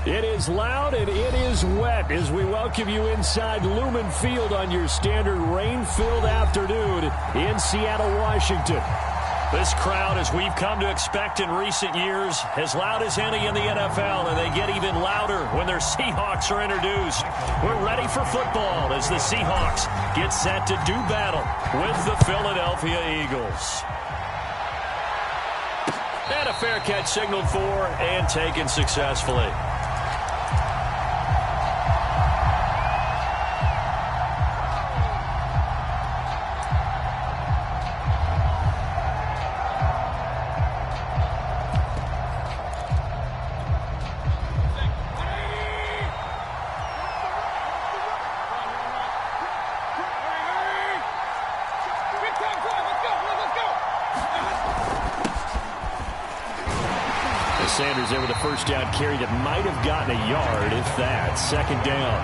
It is loud and it is wet as we welcome you inside Lumen Field on your standard rain-filled afternoon in Seattle, Washington. This crowd, as we've come to expect in recent years, as loud as any in the NFL, and they get even louder when their Seahawks are introduced. We're ready for football as the Seahawks get set to do battle with the Philadelphia Eagles. And a fair catch signaled for and taken successfully. Sanders there with a first down carry that might have gotten a yard, if that. Second down.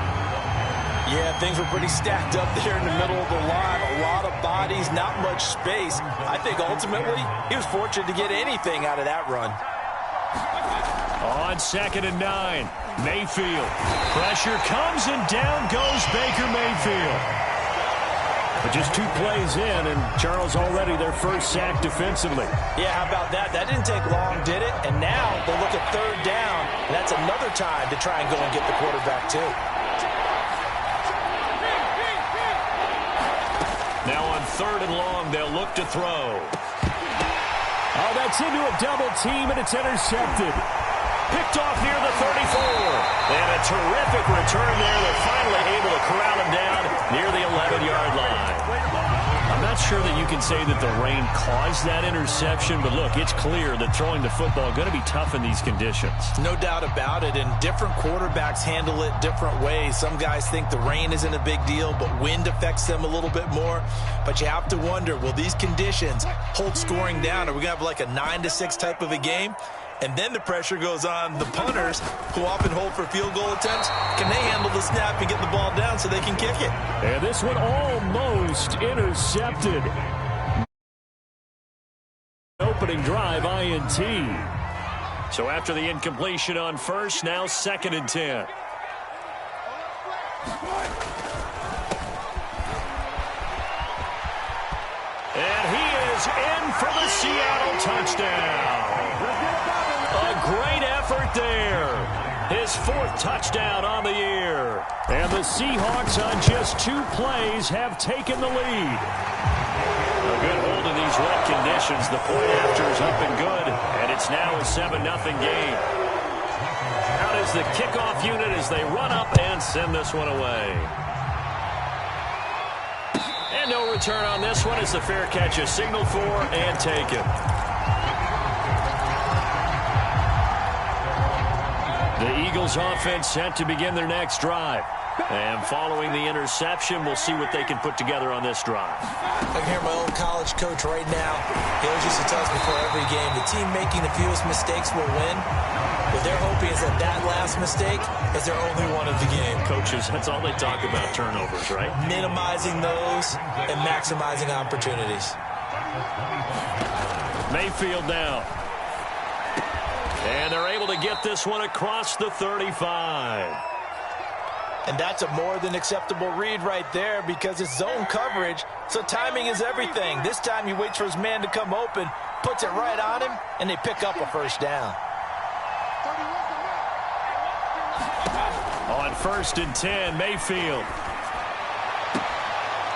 Yeah, things were pretty stacked up there in the middle of the line. A lot of bodies, not much space. I think ultimately he was fortunate to get anything out of that run. On 2nd and 9, Mayfield. Pressure comes and down goes Baker Mayfield. But just 2 plays in, and Charles already their first sack defensively. Yeah, how about that? That didn't take long, did it? And now they'll look at 3rd down. That's another time to try and go and get the quarterback, too. Now on 3rd and long, they'll look to throw. Oh, that's into a double team, and it's intercepted. Picked off near the 34. And a terrific return there. They're finally able to corral him down near the 11-yard line. I'm not sure that you can say that the rain caused that interception, but look, it's clear that throwing the football is going to be tough in these conditions. No doubt about it, and different quarterbacks handle it different ways. Some guys think the rain isn't a big deal, but wind affects them a little bit more. But you have to wonder, will these conditions hold scoring down? Are we going to have like a 9-6 type of a game? And then the pressure goes on the punters, who often hold for field goal attempts. Can they handle the snap and get the ball down so they can kick it? And this one almost intercepted. Opening drive, INT. So after the incompletion on first, now 2nd and 10. And he is in for the Seattle touchdown. A great effort there. His 4th touchdown on the year. And the Seahawks on just 2 plays have taken the lead. A good hold in these wet conditions. The point after is up and good. And it's now a 7-0 game. Out is the kickoff unit as they run up and send this one away. And no return on this one as the fair catch is signaled for and taken. The Eagles offense set to begin their next drive. And following the interception, we'll see what they can put together on this drive. I can hear my old college coach right now. He always used to tell us before every game, the team making the fewest mistakes will win. What they're hoping is that that last mistake is their only one of the game. Coaches, that's all they talk about, turnovers, right? Minimizing those and maximizing opportunities. Mayfield now. And they're able to get this one across the 35. And that's a more than acceptable read right there because it's zone coverage, so timing is everything. This time he waits for his man to come open, puts it right on him, and they pick up a first down. On 1st and 10, Mayfield.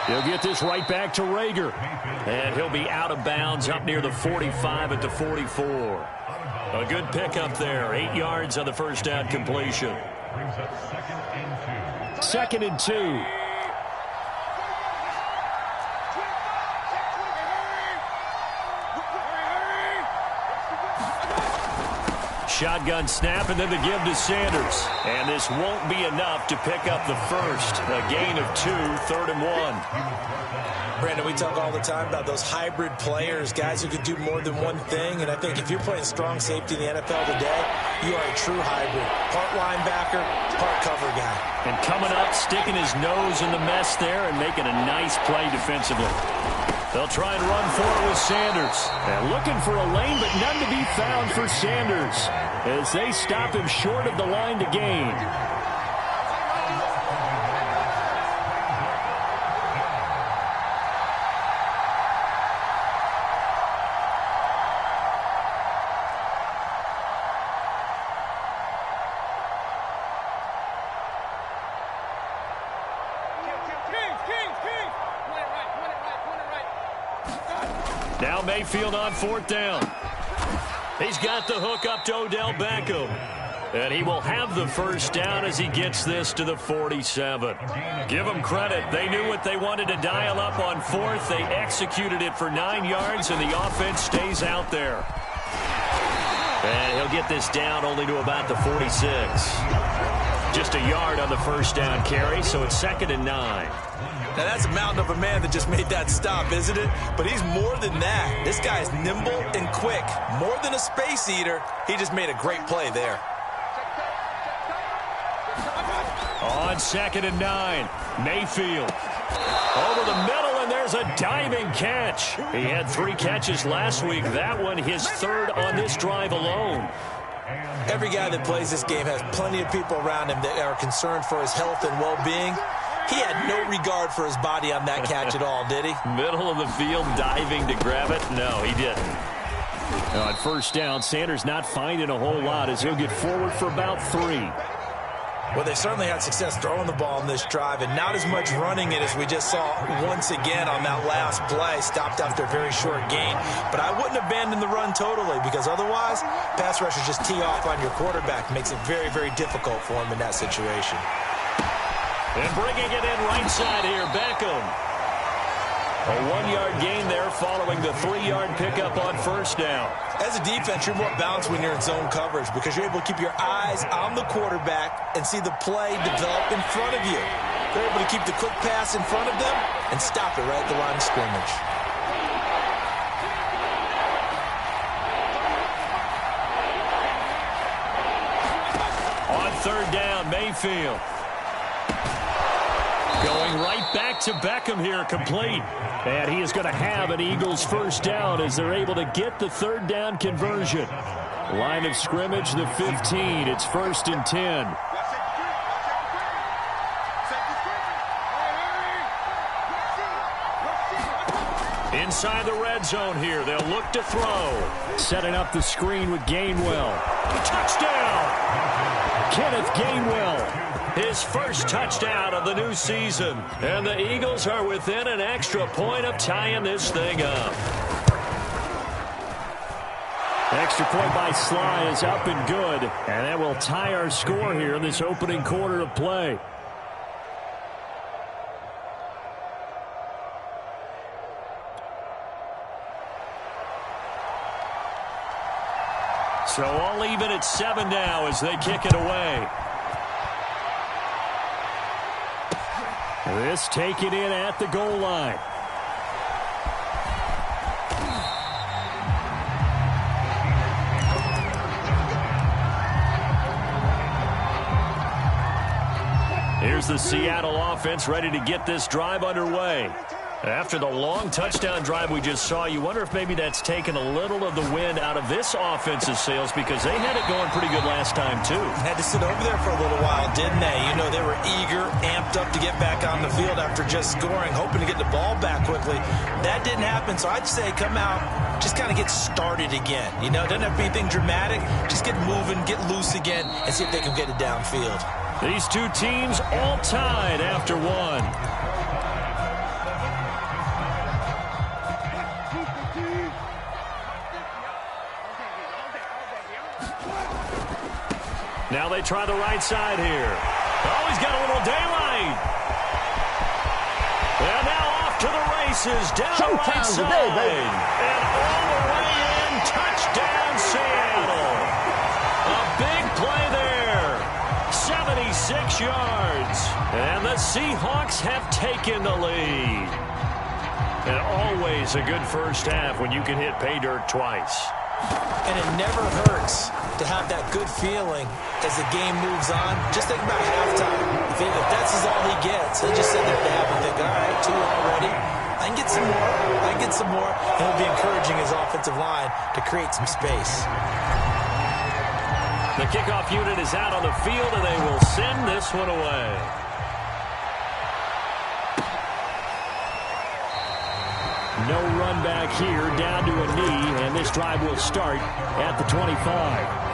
He'll get this right back to Rager. And he'll be out of bounds up near the 45 at the 44. A good pickup there. 8 yards on the first down completion. 2nd and 2. Shotgun snap and then the give to Sanders. And this won't be enough to pick up the first. A gain of 2, 3rd and 1. Brandon, we talk all the time about those hybrid players, guys who can do more than one thing. And I think if you're playing strong safety in the NFL today, you are a true hybrid. Part linebacker, part cover guy. And coming up, sticking his nose in the mess there and making a nice play defensively. They'll try and run for it with Sanders. And looking for a lane, but none to be found for Sanders. as they stop him short of the line to gain. Now Mayfield on 4th down. He's got the hook up to Odell Beckham. And he will have the first down as he gets this to the 47. Give them credit. They knew what they wanted to dial up on 4th. They executed it for 9 yards, and the offense stays out there. And he'll get this down only to about the 46. Just a yard on the first down carry, so it's 2nd and 9. Now, that's a mountain of a man that just made that stop, isn't it? But he's more than that. This guy is nimble and quick. More than a space eater, he just made a great play there. On 2nd and 9, Mayfield. Over the middle, and there's a diving catch. He had 3 catches last week. That one his 3rd on this drive alone. Every guy that plays this game has plenty of people around him that are concerned for his health and well-being. He had no regard for his body on that catch at all, did he? Middle of the field, diving to grab it? No, he didn't. On 1st down, Sanders not finding a whole lot as he'll get forward for about 3. Well, they certainly had success throwing the ball in this drive, and not as much running it as we just saw once again on that last play. Stopped after a very short gain. But I wouldn't abandon the run totally, because otherwise, pass rushers just tee off on your quarterback. Makes it very, very difficult for him in that situation. And bringing it in right side here, Beckham. A 1-yard gain there following the 3-yard pickup on 1st down. As a defense, you're more balanced when you're in zone coverage because you're able to keep your eyes on the quarterback and see the play develop in front of you. They're able to keep the quick pass in front of them and stop it right at the line of scrimmage. On 3rd down, Mayfield. Going right back to Beckham here, complete. And he is going to have an Eagles first down as they're able to get the 3rd down conversion. Line of scrimmage, the 15. It's 1st and 10. Inside the red zone here, they'll look to throw. Setting up the screen with Gainwell. Touchdown! Kenneth Gainwell. His first touchdown of the new season. And the Eagles are within an extra point of tying this thing up. Extra point by Sly is up and good. And that will tie our score here in this opening quarter of play. So all even at 7 now as they kick it away. This taken in at the goal line. Here's the Seattle offense ready to get this drive underway. After the long touchdown drive we just saw, you wonder if maybe that's taken a little of the wind out of this offense's sails because they had it going pretty good last time, too. Had to sit over there for a little while, didn't they? You know, they were eager, amped up to get back on the field after just scoring, hoping to get the ball back quickly. That didn't happen, so I'd say come out, just kind of get started again. You know, it doesn't have to be anything dramatic. Just get moving, get loose again, and see if they can get it downfield. These two teams all tied after one. Now they try the right side here. Oh, he's got a little daylight. And now off to the races down the right side. And all the way in, touchdown Seattle. A big play there. 76 yards. And the Seahawks have taken the lead. And always a good first half when you can hit pay dirt twice. And it never hurts to have that good feeling as the game moves on. Just think about halftime. If that's all he gets, he'll just sit there at the half and think, all right, 2 already. I can get some more. I can get some more. And he'll be encouraging his offensive line to create some space. The kickoff unit is out on the field, and they will send this one away. No run back here, down to a knee, and this drive will start at the 25.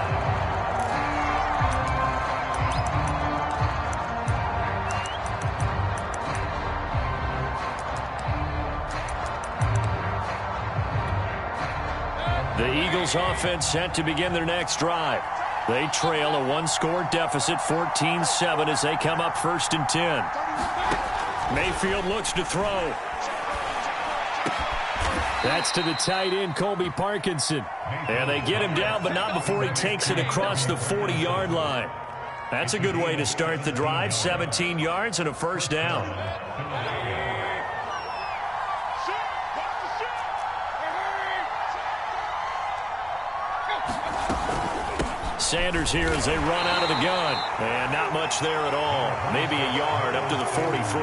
The Eagles offense set to begin their next drive. They trail a one-score deficit, 14-7, as they come up 1st and 10. Mayfield looks to throw. That's to the tight end, Colby Parkinson. And they get him down, but not before he takes it across the 40-yard line. That's a good way to start the drive, 17 yards and a first down. Sanders here as they run out of the gun. And not much there at all. Maybe a yard up to the 43.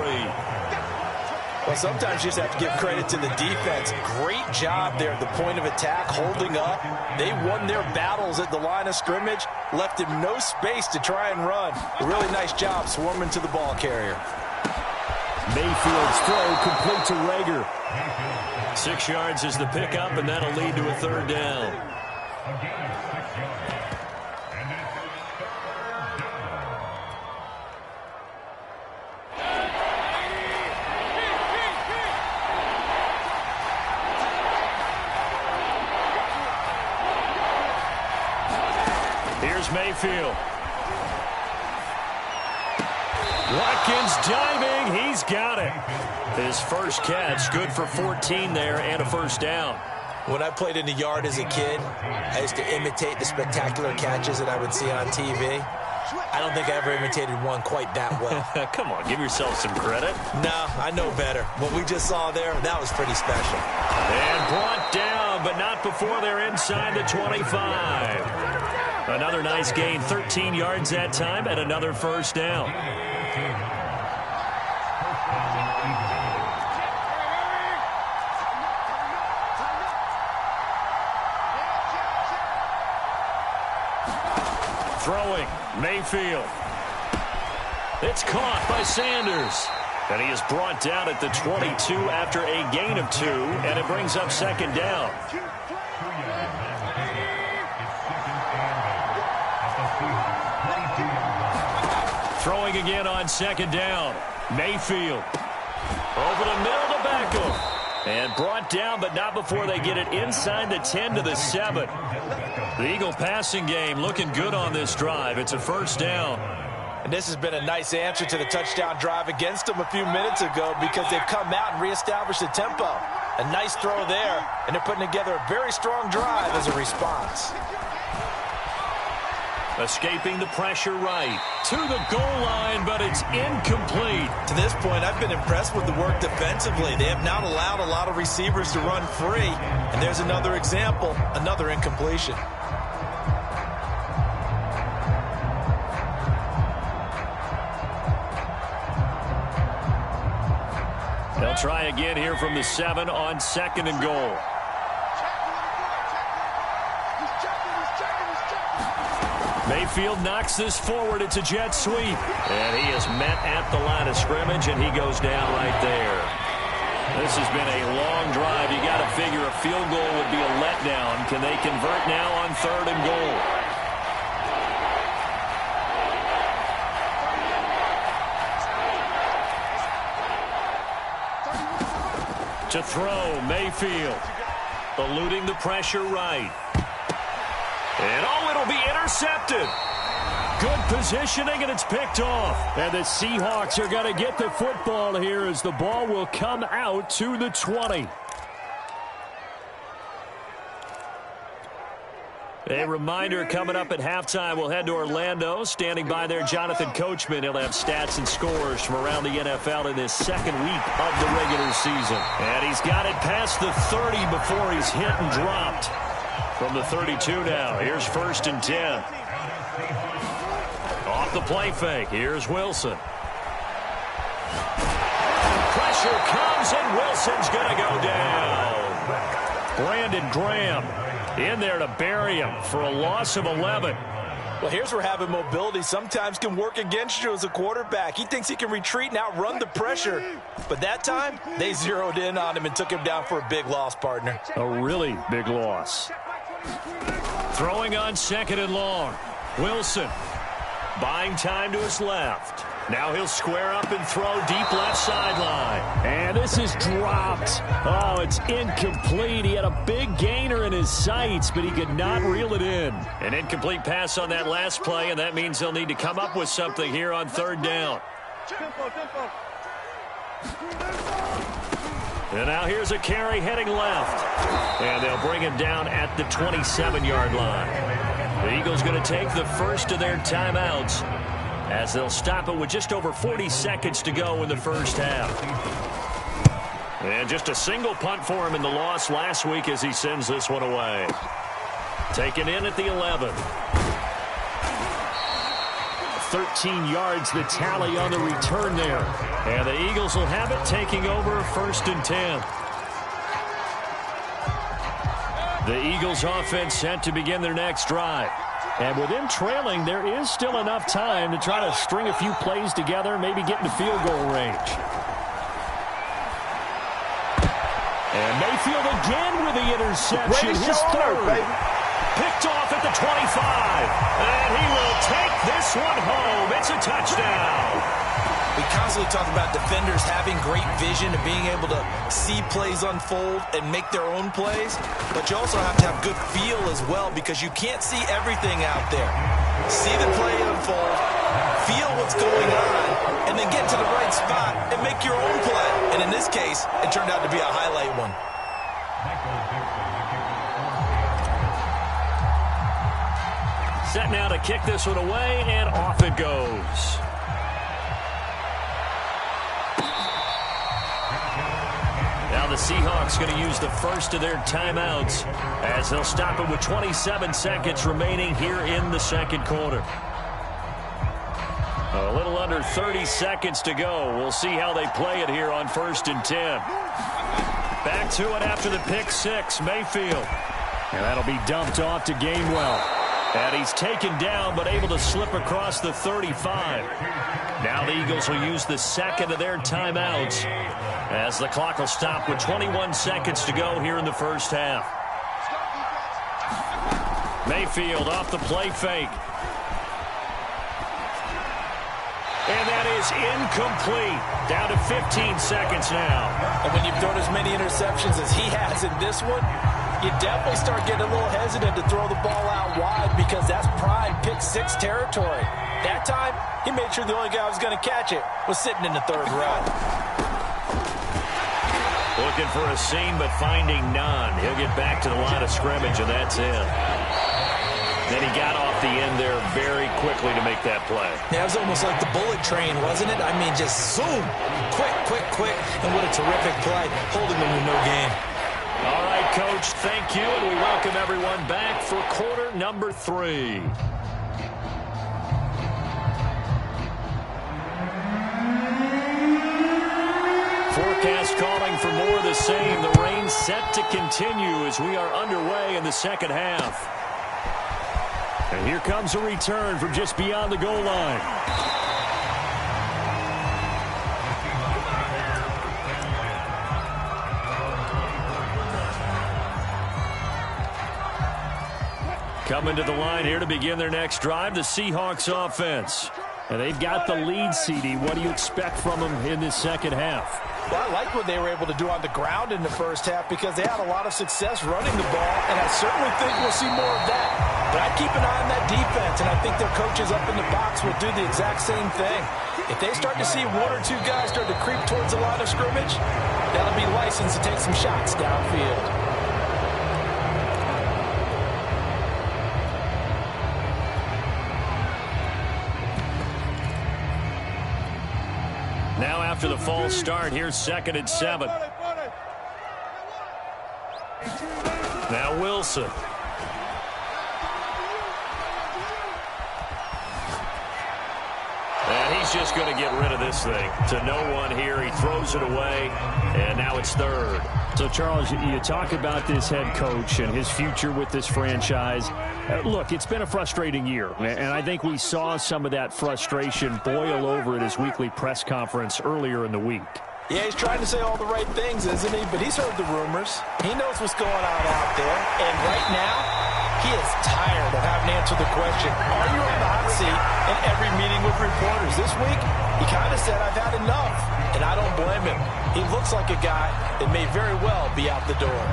Well, sometimes you just have to give credit to the defense. Great job there at the point of attack, holding up. They won their battles at the line of scrimmage, left him no space to try and run. A really nice job swarming to the ball carrier. Mayfield's throw complete to Rager. 6 yards is the pickup, and that'll lead to a third down. Here's Mayfield. Watkins diving. He's got it. His first catch, good for 14 there and a first down. When I played in the yard as a kid, I used to imitate the spectacular catches that I would see on TV. I don't think I ever imitated one quite that well. Come on, give yourself some credit. No, I know better. What we just saw there, that was pretty special. And brought down, but not before they're inside the 25. Another nice gain, 13 yards that time, and another first down. Throwing, Mayfield. It's caught by Sanders. And he is brought down at the 22 after a gain of 2, and it brings up second down. Throwing again on second down. Mayfield. Over the middle to Beckham. And brought down, but not before they get it inside the 10 to the 7. The Eagle passing game looking good on this drive. It's a first down. And this has been a nice answer to the touchdown drive against them a few minutes ago because they've come out and reestablished the tempo. A nice throw there, and they're putting together a very strong drive as a response. Escaping the pressure right to the goal line, but it's incomplete. To this point, I've been impressed with the work defensively. They have not allowed a lot of receivers to run free. And there's another example, another incompletion. They'll try again here from the 7 on second and goal. Mayfield knocks this forward. It's a jet sweep. And he is met at the line of scrimmage, and he goes down right there. This has been a long drive. You got to figure a field goal would be a letdown. Can they convert now on third and goal? To throw, Mayfield. Eluding the pressure right. And it'll be intercepted. Good positioning, and it's picked off. And the Seahawks are going to get the football here as the ball will come out to the 20. A reminder coming up at halftime, we'll head to Orlando. Standing by there, Jonathan Coachman. He'll have stats and scores from around the NFL in this second week of the regular season. And he's got it past the 30 before he's hit and dropped. From the 32 now, here's 1st and 10. Off the play fake, here's Wilson. Pressure comes, and Wilson's going to go down. Brandon Graham in there to bury him for a loss of 11. Well, here's where having mobility sometimes can work against you as a quarterback. He thinks he can retreat and outrun the pressure. But that time, they zeroed in on him and took him down for a big loss, partner. A really big loss. Throwing on 2nd and long. Wilson buying time to his left. Now he'll square up and throw deep left sideline. And this is dropped. Oh, it's incomplete. He had a big gainer in his sights, but he could not reel it in. An incomplete pass on that last play, and that means they'll need to come up with something here on 3rd down. And now here's a carry heading left. And they'll bring him down at the 27-yard line. The Eagles going to take the first of their timeouts, as they'll stop it with just over 40 seconds to go in the first half. And just a single punt for him in the loss last week as he sends this one away. Taken in at the 11. 13 yards the tally on the return there. And the Eagles will have it, taking over 1st and 10. The Eagles offense set to begin their next drive. And with them trailing, there is still enough time to try to string a few plays together, maybe get into field goal range. And Mayfield again with the interception. His 3rd. Picked off at the 25. And he will take this one home. It's a touchdown. We constantly talk about defenders having great vision and being able to see plays unfold and make their own plays. But you also have to have good feel as well, because you can't see everything out there. See the play unfold, feel what's going on, and then get to the right spot and make your own play. And in this case, it turned out to be a highlight one. Set now to kick this one away, and off it goes. Now the Seahawks going to use the first of their timeouts, as they'll stop it with 27 seconds remaining here in the 2nd quarter. A little under 30 seconds to go. We'll see how they play it here on 1st and 10. Back to it after the pick 6, Mayfield. And that'll be dumped off to Gainwell. And he's taken down, but able to slip across the 35. Now the Eagles will use the 2nd of their timeouts, as the clock will stop with 21 seconds to go here in the first half. Mayfield off the play fake. And that is incomplete. Down to 15 seconds now. And when you've thrown as many interceptions as he has in this one, you definitely start getting a little hesitant to throw the ball out wide, because that's prime pick 6 territory. That time, he made sure the only guy who was going to catch it was sitting in the 3rd row. Looking for a seam, but finding none. He'll get back to the line of scrimmage, and that's it. Then he got off the end there very quickly to make that play. Yeah, it was almost like the bullet train, wasn't it? I mean, just zoom. Quick, quick, quick. And what a terrific play, holding them with no gain. All right, Coach, thank you, and we welcome everyone back for quarter number 3. Forecast calling for more of the same. The rain set to continue as we are underway in the 2nd half. And here comes a return from just beyond the goal line. Coming to the line here to begin their next drive, the Seahawks offense. And they've got the lead, CD. What do you expect from them in this 2nd half? Well, I like what they were able to do on the ground in the first half, because they had a lot of success running the ball, and I certainly think we'll see more of that. But I'd keep an eye on that defense, and I think their coaches up in the box will do the exact same thing. If they start to see 1 or 2 guys start to creep towards the line of scrimmage, that'll be licensed to take some shots downfield. Now after the false start, here's 2nd and 7. Now Wilson. And he's just going to get rid of this thing to no one here. He throws it away, and now it's third. So, Charles, you talk about this head coach and his future with this franchise. Look, it's been a frustrating year, and I think we saw some of that frustration boil over at his weekly press conference earlier in the week. Yeah, he's trying to say all the right things, isn't he? But he's heard the rumors. He knows what's going on out there. And right now, he is tired of having to answer the question, are you on the hot seat in every meeting with reporters? This week, he kind of said, I've had enough. And I don't blame him. He looks like a guy that may very well be out the door.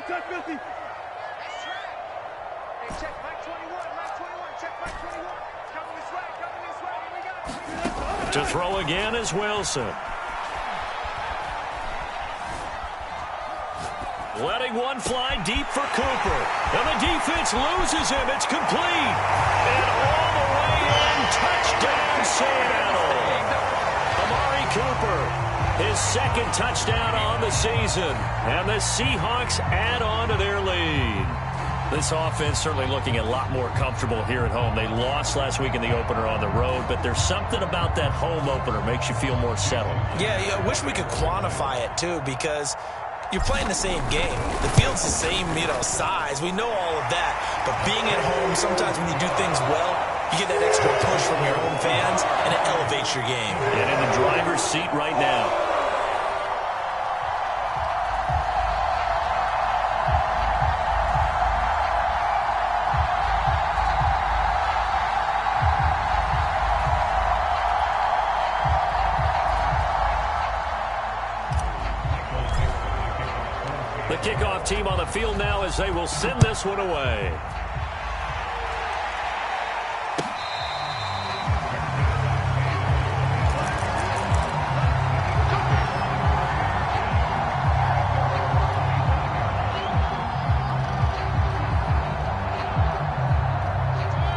Check 50. Hey, check Mike 21. Check Mike 21. Coming this way. Here we go. To throw again is Wilson. Letting one fly deep for Cooper. And the defense loses him. It's complete. And all the way in. Touchdown, Seattle. Amari Cooper. His second touchdown on the season. And the Seahawks add on to their lead. This offense certainly looking a lot more comfortable here at home. They lost last week in the opener on the road, but there's something about that home opener makes you feel more settled. Yeah, I wish we could quantify it, too, because you're playing the same game. The field's the same, size. We know all of that. But being at home, sometimes when you do things well, you get that extra push from your home fans, and it elevates your game. And in the driver's seat right now. The kickoff team on the field now as they will send this one away.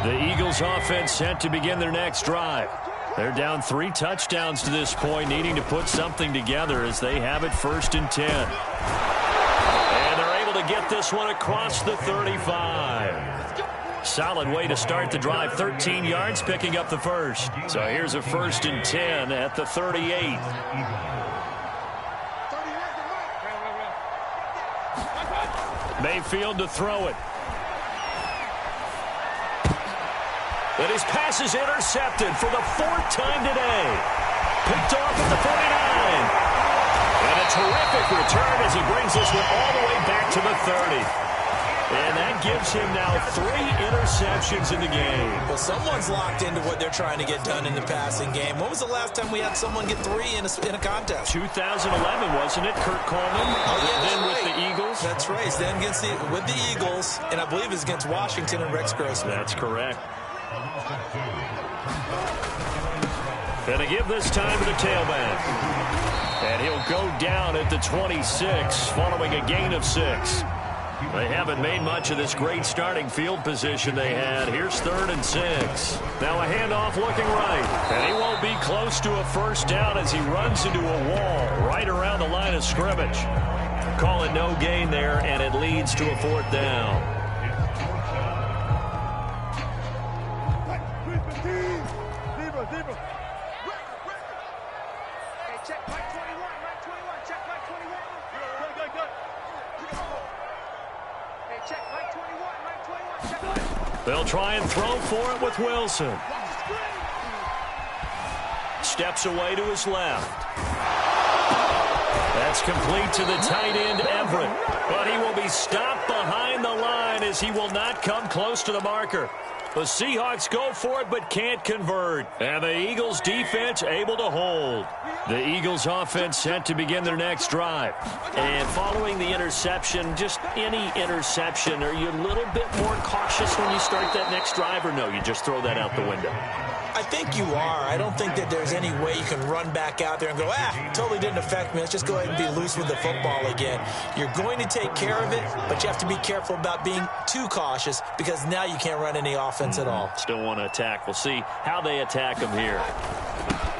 The Eagles offense set to begin their next drive. They're down 3 touchdowns to this point, needing to put something together as they have it 1st and 10. And they're able to get this one across the 35. Solid way to start the drive. 13 yards, picking up the first. So here's a 1st and 10 at the 38. Mayfield to throw it. And his pass is intercepted for the 4th time today. Picked off at the 49. And a terrific return as he brings this one all the way back to the 30. And that gives him now 3 interceptions in the game. Well, someone's locked into what they're trying to get done in the passing game. When was the last time we had someone get 3 in a contest? 2011, wasn't it? Kurt Coleman. Oh, yeah, then right. With the Eagles. That's right. He's then with the Eagles, and I believe it's against Washington and Rex Grossman. That's correct. And they give this time to the tailback. And he'll go down at the 26 following a gain of 6. They haven't made much of this great starting field position they had. Here's 3rd and 6. Now a handoff looking right. And he won't be close to a 1st down as he runs into a wall right around the line of scrimmage. Call it no gain there, and it leads to a 4th down. They'll try and throw for it with Wilson. Steps away to his left. That's complete to the tight end, Everett. But he will be stopped behind the line as he will not come close to the marker. The Seahawks go for it but can't convert. And the Eagles defense able to hold. The Eagles offense set to begin their next drive. And following the interception, just any interception, are you a little bit more cautious when you start that next drive, or no, you just throw that out the window? I think you are. I don't think that there's any way you can run back out there and go, totally didn't affect me. Let's just go ahead and be loose with the football again. You're going to take care of it, but you have to be careful about being too cautious because now you can't run any offense at all. Still want to attack. We'll see how they attack them here.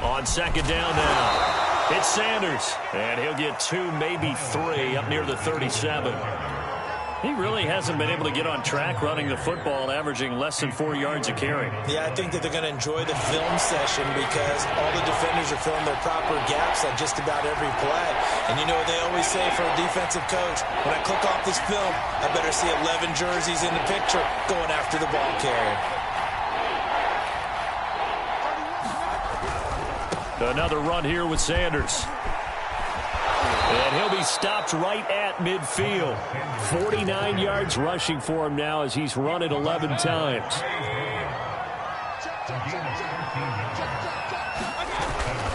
On second down now, it's Sanders. And he'll get 2, maybe 3 up near the 37. He really hasn't been able to get on track running the football, averaging less than 4 yards a carry. Yeah, I think that they're going to enjoy the film session because all the defenders are filling their proper gaps on just about every play. And you know what they always say for a defensive coach? When I click off this film, I better see 11 jerseys in the picture going after the ball carrier. Another run here with Sanders. And he'll be stopped right at midfield. 49 yards rushing for him now as he's run it 11 times.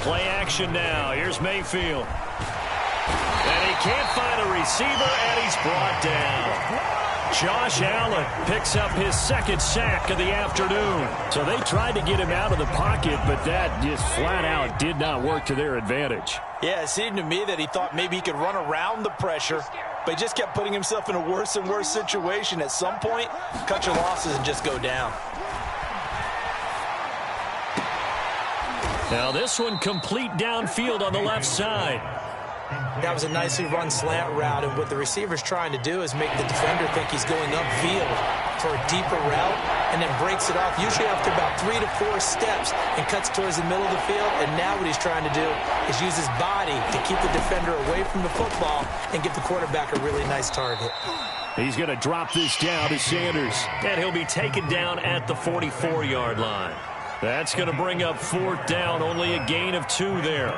Play action now. Here's Mayfield. And he can't find a receiver, and he's brought down. Josh Allen picks up his second sack of the afternoon. So they tried to get him out of the pocket, but that just flat out did not work to their advantage. Yeah, it seemed to me that he thought maybe he could run around the pressure, but he just kept putting himself in a worse and worse situation. At some point, cut your losses and just go down. Now this one complete downfield on the left side. That was a nicely run slant route, and what the receiver's trying to do is make the defender think he's going upfield for a deeper route, and then breaks it off, usually after about 3 to 4 steps, and cuts towards the middle of the field. And now what he's trying to do is use his body to keep the defender away from the football and give the quarterback a really nice target. He's going to drop this down to Sanders, and he'll be taken down at the 44-yard line. That's going to bring up 4th down, only a gain of 2 there.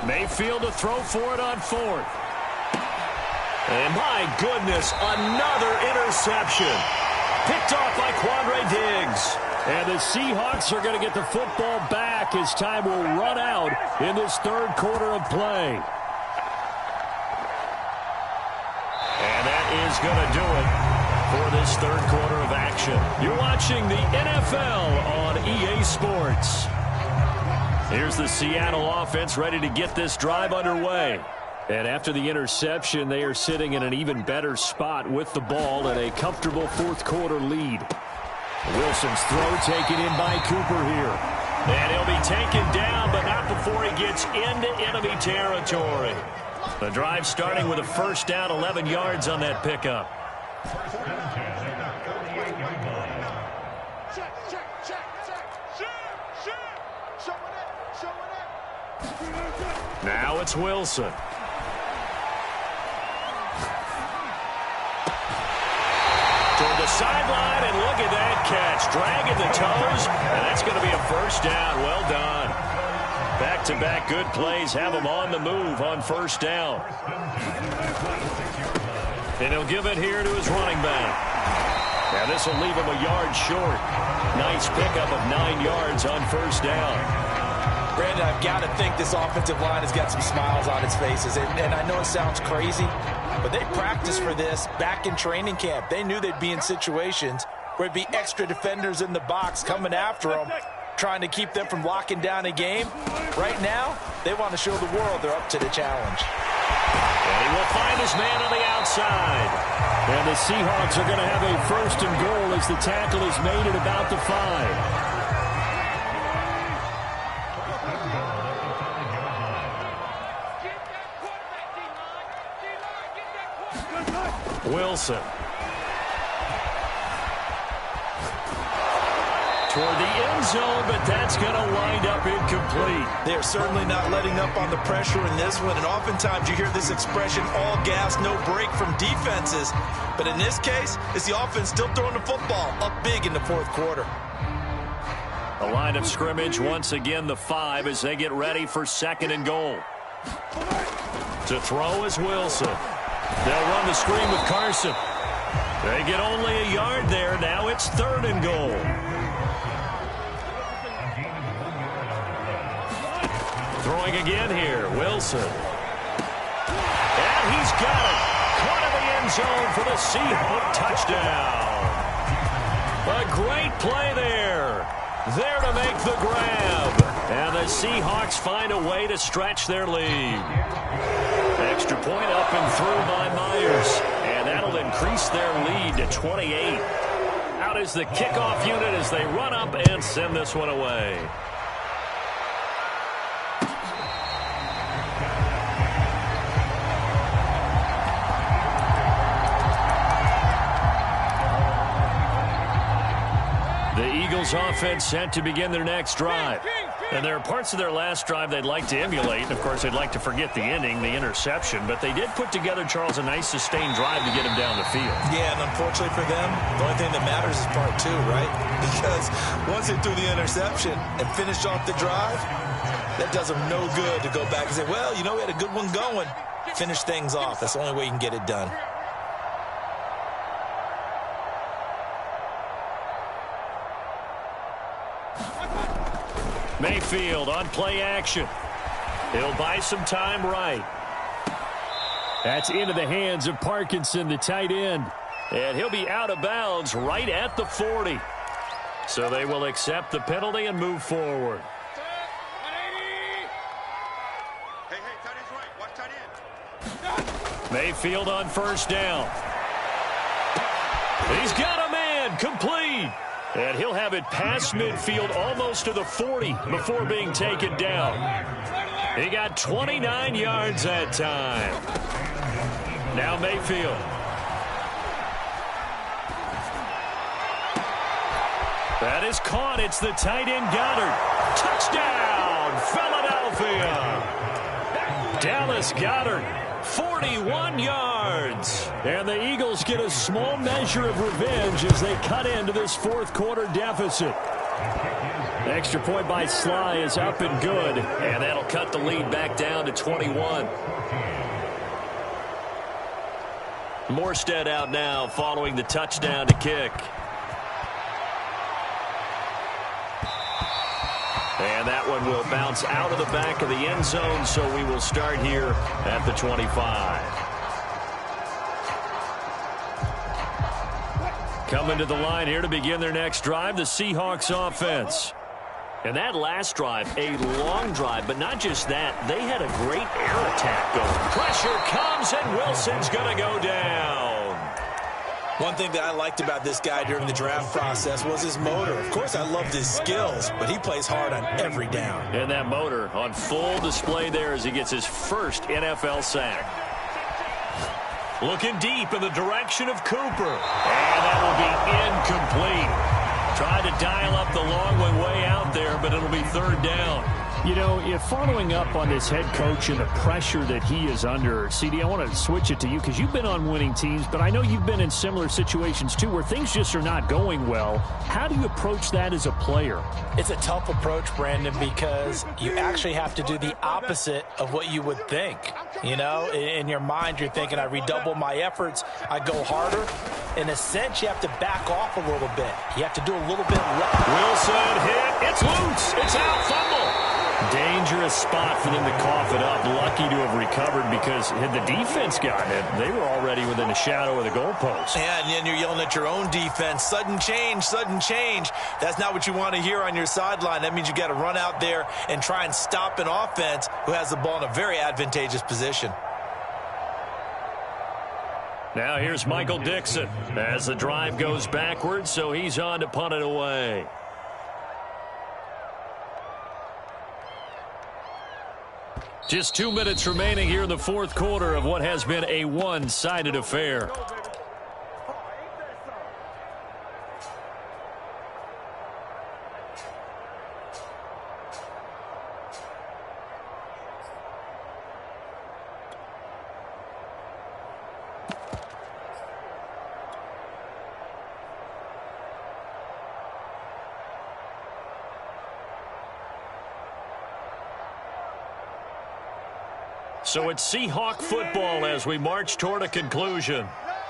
Mayfield to throw for it on 4th. And my goodness, another interception. Picked off by Quandre Diggs. And the Seahawks are going to get the football back as time will run out in this third quarter of play. And that is going to do it for this third quarter of action. You're watching the NFL on EA Sports. Here's the Seattle offense ready to get this drive underway. And after the interception, they are sitting in an even better spot with the ball and a comfortable fourth quarter lead. Wilson's throw taken in by Cooper here. And he'll be taken down, but not before he gets into enemy territory. The drive starting with a first down, 11 yards on that pickup. Now it's Wilson. Toward the sideline, and look at that catch. Dragging the toes, and that's going to be a first down. Well done. Back-to-back good plays have him on the move on first down. And he'll give it here to his running back. Now this will leave him a yard short. Nice pickup of 9 yards on first down. Brandon, I've got to think this offensive line has got some smiles on its faces. And I know it sounds crazy, but they practiced for this back in training camp. They knew they'd be in situations where it'd be extra defenders in the box coming after them, trying to keep them from locking down a game. Right now, they want to show the world they're up to the challenge. And he will find his man on the outside. And the Seahawks are going to have a first and goal as the tackle is made at about the 5. Wilson. Toward the end zone, but that's going to wind up incomplete. They're certainly not letting up on the pressure in this one, and oftentimes you hear this expression, all gas, no break from defenses. But in this case, it's the offense still throwing the football up big in the fourth quarter. The line of scrimmage, once again, the 5 as they get ready for second and goal. To throw is Wilson. They'll run the screen with Carson. They get only a yard there. Now it's third and goal. Throwing again here, Wilson. And he's got it. Caught in the end zone for the Seahawk touchdown. A great play there. There to make the grab. And the Seahawks find a way to stretch their lead. Extra point up and through by Myers. And that'll increase their lead to 28. Out is the kickoff unit as they run up and send this one away. The Eagles offense set to begin their next drive. And there are parts of their last drive they'd like to emulate. And, of course, they'd like to forget the ending, the interception. But they did put together, Charles, a nice sustained drive to get him down the field. Yeah, and unfortunately for them, the only thing that matters is part two, right? Because once they threw the interception and finished off the drive, that does them no good to go back and say, well, you know, we had a good one going. Finish things off. That's the only way you can get it done. Mayfield on play action. He'll buy some time right. That's into the hands of Parkinson, the tight end. And he'll be out of bounds right at the 40. So they will accept the penalty and move forward. Hey, tight end's right. Watch tight end. Mayfield on first down. He's got a man, complete. And he'll have it past midfield almost to the 40 before being taken down. He got 29 yards that time. Now Mayfield. That is caught. It's the tight end Goddard. Touchdown, Philadelphia. Dallas Goddard. 41 yards. And the Eagles get a small measure of revenge as they cut into this fourth quarter deficit. The extra point by Sly is up and good. And that'll cut the lead back down to 21. Morstead out now following the touchdown to kick. And that one will bounce out of the back of the end zone, so we will start here at the 25. Coming to the line here to begin their next drive, the Seahawks offense. And that last drive, a long drive, but not just that. They had a great air attack going. Pressure comes, and Wilson's going to go down. One thing that I liked about this guy during the draft process was his motor. Of course, I loved his skills, but he plays hard on every down. And that motor on full display there as he gets his first NFL sack. Looking deep in the direction of Cooper. And that will be incomplete. Tried to dial up the long one way out there, but it'll be third down. You know, if following up on this head coach and the pressure that he is under, CD, I want to switch it to you because you've been on winning teams, but I know you've been in similar situations too where things just are not going well. How do you approach that as a player? It's a tough approach, Brandon, because you actually have to do the opposite of what you would think. You know, in your mind, you're thinking, I redouble my efforts, I go harder. In a sense, you have to back off a little bit. You have to do a little bit less. Wilson hit. It's loose. It's out. Fumble. Dangerous spot for them to cough it up. Lucky to have recovered because had the defense gotten it, they were already within a shadow of the goalpost. Yeah, and then you're yelling at your own defense. Sudden change, sudden change. That's not what you want to hear on your sideline. That means you got to run out there and try and stop an offense who has the ball in a very advantageous position. Now here's Michael Dixon as the drive goes backwards, so he's on to punt it away. Just 2 minutes remaining here in the fourth quarter of what has been a one-sided affair. So it's Seahawk football as we march toward a conclusion.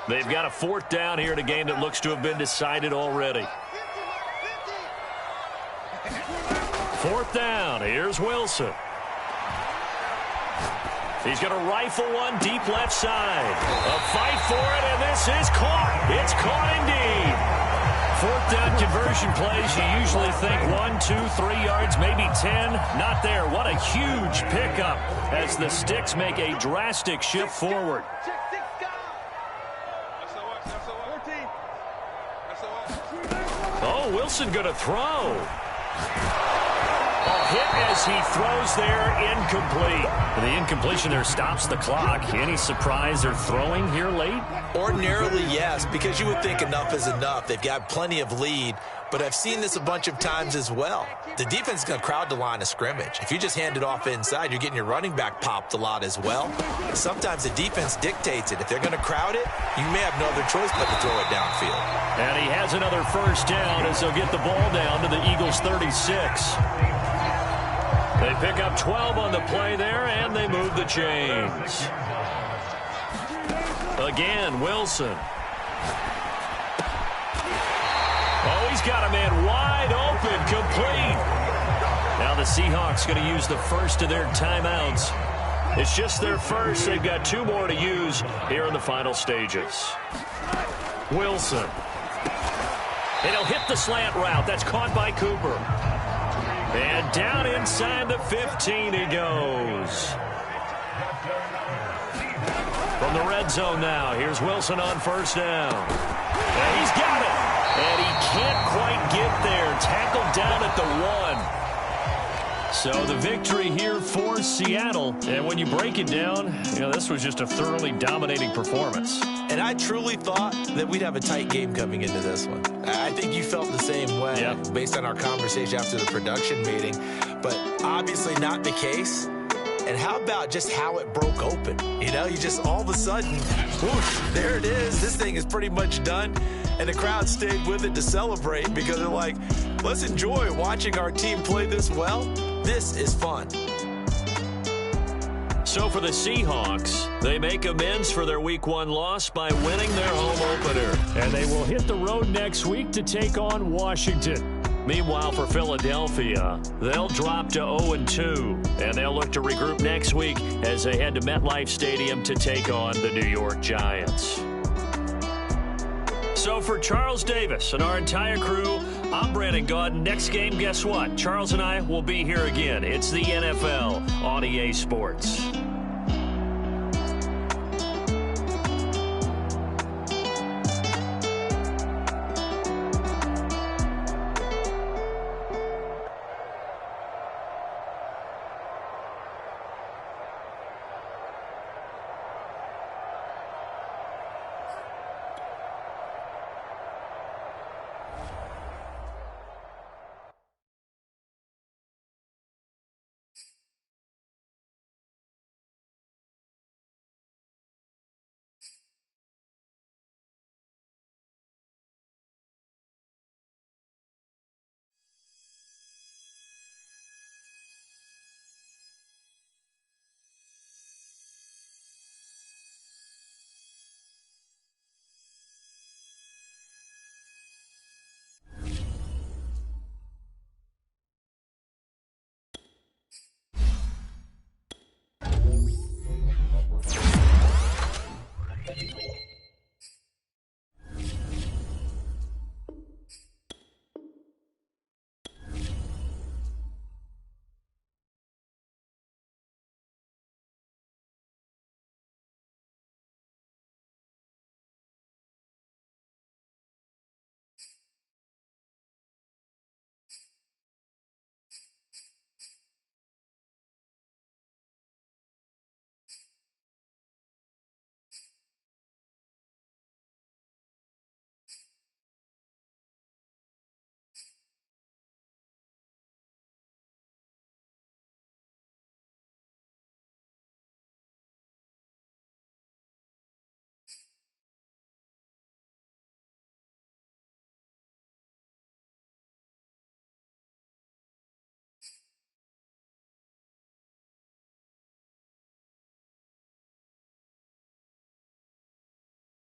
They've got a fourth down here in a game that looks to have been decided already. Fourth down. Here's Wilson. He's going to rifle one deep left side. A fight for it, and this is caught. It's caught indeed. Fourth down conversion plays, you usually think 1, 2, 3 yards, maybe 10. Not there. What a huge pickup as the Sticks make a drastic shift forward. Wilson going to throw. Hit as he throws there, incomplete. And the incompletion there stops the clock. Any surprise they're throwing here late? Ordinarily, yes, because you would think enough is enough. They've got plenty of lead, but I've seen this a bunch of times as well. The defense is going to crowd the line of scrimmage. If you just hand it off inside, you're getting your running back popped a lot as well. Sometimes the defense dictates it. If they're going to crowd it, you may have no other choice but to throw it downfield. And he has another first down as they'll get the ball down to the Eagles' 36. They pick up 12 on the play there, and they move the chains. Again, Wilson. Oh, he's got a man wide open, complete. Now the Seahawks going to use the first of their timeouts. It's just their first. They've got 2 more to use here in the final stages. Wilson. And he'll hit the slant route. That's caught by Cooper. And down inside the 15 he goes. From the red zone now, here's Wilson on first down. And he's got it. And he can't quite get there. Tackled down at the 1. So the victory here for Seattle. And when you break it down, this was just a thoroughly dominating performance. And I truly thought that we'd have a tight game coming into this one. I think you felt the same way based on our conversation after the production meeting. But obviously not the case. And how about just how it broke open? You just all of a sudden, whoosh, there it is. This thing is pretty much done. And the crowd stayed with it to celebrate because they're like, let's enjoy watching our team play this well. This is fun. So for the Seahawks, they make amends for their Week 1 loss by winning their home opener. And they will hit the road next week to take on Washington. Meanwhile, for Philadelphia, they'll drop to 0-2. And they'll look to regroup next week as they head to MetLife Stadium to take on the New York Giants. So for Charles Davis and our entire crew, I'm Brandon Gaudin. Next game, guess what? Charles and I will be here again. It's the NFL on EA Sports.